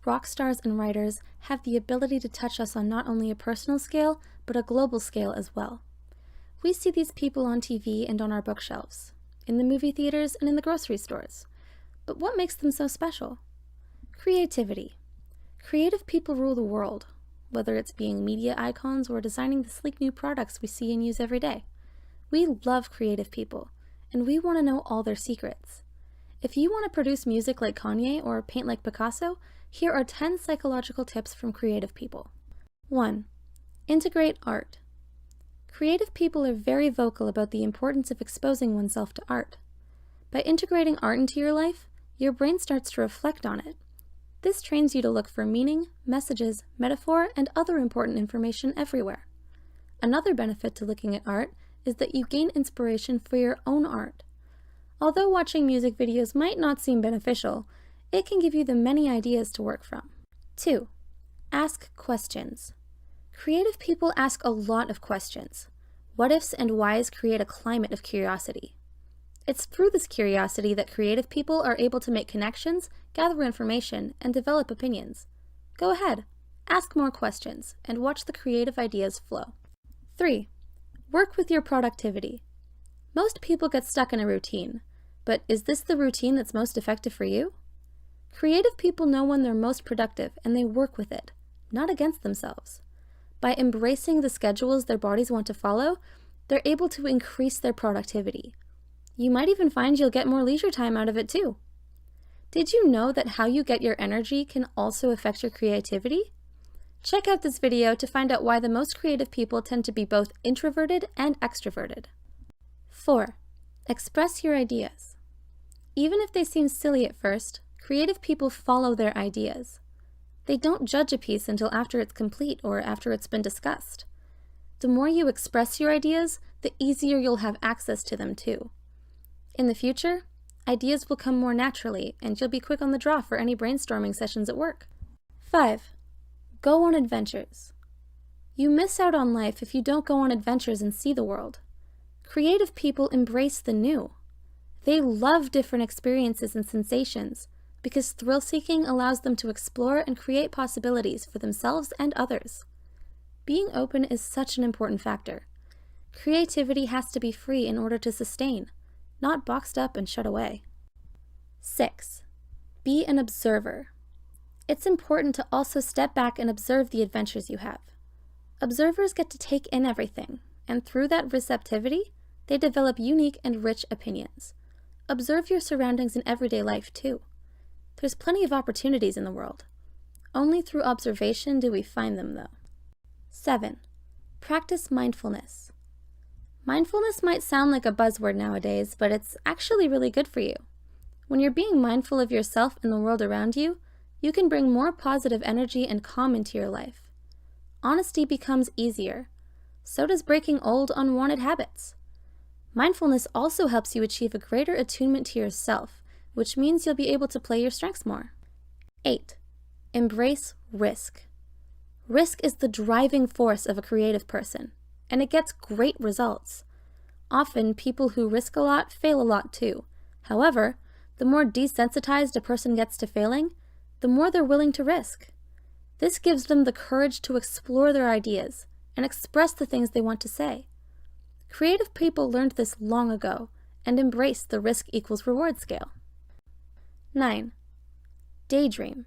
rock stars and writers have the ability to touch us on not only a personal scale, but a global scale as well. We see these people on TV and on our bookshelves, in the movie theaters and in the grocery stores. But what makes them so special? Creativity. Creative people rule the world, whether it's being media icons or designing the sleek new products we see and use every day. We love creative people, and we want to know all their secrets. If you want to produce music like Kanye or paint like Picasso, here are 10 psychological tips from creative people. 1. Integrate art. Creative people are very vocal about the importance of exposing oneself to art. By integrating art into your life, your brain starts to reflect on it. This trains you to look for meaning, messages, metaphor, and other important information everywhere. Another benefit to looking at art is that you gain inspiration for your own art. Although watching music videos might not seem beneficial, it can give you the many ideas to work from. 2. Ask questions. Creative people ask a lot of questions. What-ifs and whys create a climate of curiosity. It's through this curiosity that creative people are able to make connections, gather information, and develop opinions. Go ahead, ask more questions, and watch the creative ideas flow. 3. Work with your productivity. Most people get stuck in a routine, but is this the routine that's most effective for you? Creative people know when they're most productive, and they work with it, not against themselves. By embracing the schedules their bodies want to follow, they're able to increase their productivity. You might even find you'll get more leisure time out of it too. Did you know that how you get your energy can also affect your creativity? Check out this video to find out why the most creative people tend to be both introverted and extroverted. 4. Express your ideas. Even if they seem silly at first, creative people follow their ideas. They don't judge a piece until after it's complete or after it's been discussed. The more you express your ideas, the easier you'll have access to them too. In the future, ideas will come more naturally, and you'll be quick on the draw for any brainstorming sessions at work. 5. Go on adventures. You miss out on life if you don't go on adventures and see the world. Creative people embrace the new. They love different experiences and sensations because thrill-seeking allows them to explore and create possibilities for themselves and others. Being open is such an important factor. Creativity has to be free in order to sustain, not boxed up and shut away. 6. Be an observer. It's important to also step back and observe the adventures you have. Observers get to take in everything, and through that receptivity, they develop unique and rich opinions. Observe your surroundings in everyday life too. There's plenty of opportunities in the world. Only through observation do we find them though. 7. Practice mindfulness. Mindfulness might sound like a buzzword nowadays, but it's actually really good for you. When you're being mindful of yourself and the world around you, you can bring more positive energy and calm into your life. Honesty becomes easier. So does breaking old, unwanted habits. Mindfulness also helps you achieve a greater attunement to yourself, which means you'll be able to play your strengths more. 8. Embrace risk. Risk is the driving force of a creative person, and it gets great results. Often, people who risk a lot fail a lot too. However, the more desensitized a person gets to failing, the more they're willing to risk. This gives them the courage to explore their ideas and express the things they want to say. Creative people learned this long ago and embraced the risk equals reward scale. 9. Daydream.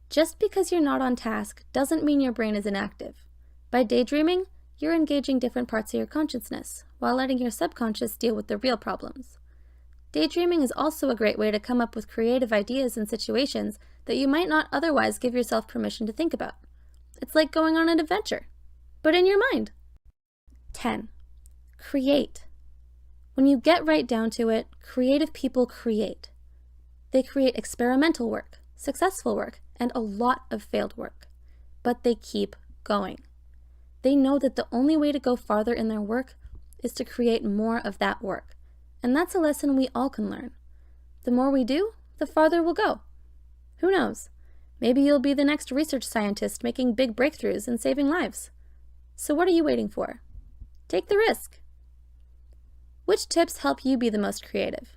Just because you're not on task doesn't mean your brain is inactive. By daydreaming, you're engaging different parts of your consciousness while letting your subconscious deal with the real problems. Daydreaming is also a great way to come up with creative ideas and situations that you might not otherwise give yourself permission to think about. It's like going on an adventure, but in your mind. 10. Create. When you get right down to it, creative people create. They create experimental work, successful work, and a lot of failed work. But they keep going. They know that the only way to go farther in their work is to create more of that work. And that's a lesson we all can learn. The more we do, the farther we'll go. Who knows? Maybe you'll be the next research scientist making big breakthroughs and saving lives. So what are you waiting for? Take the risk. Which tips help you be the most creative?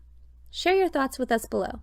Share your thoughts with us below.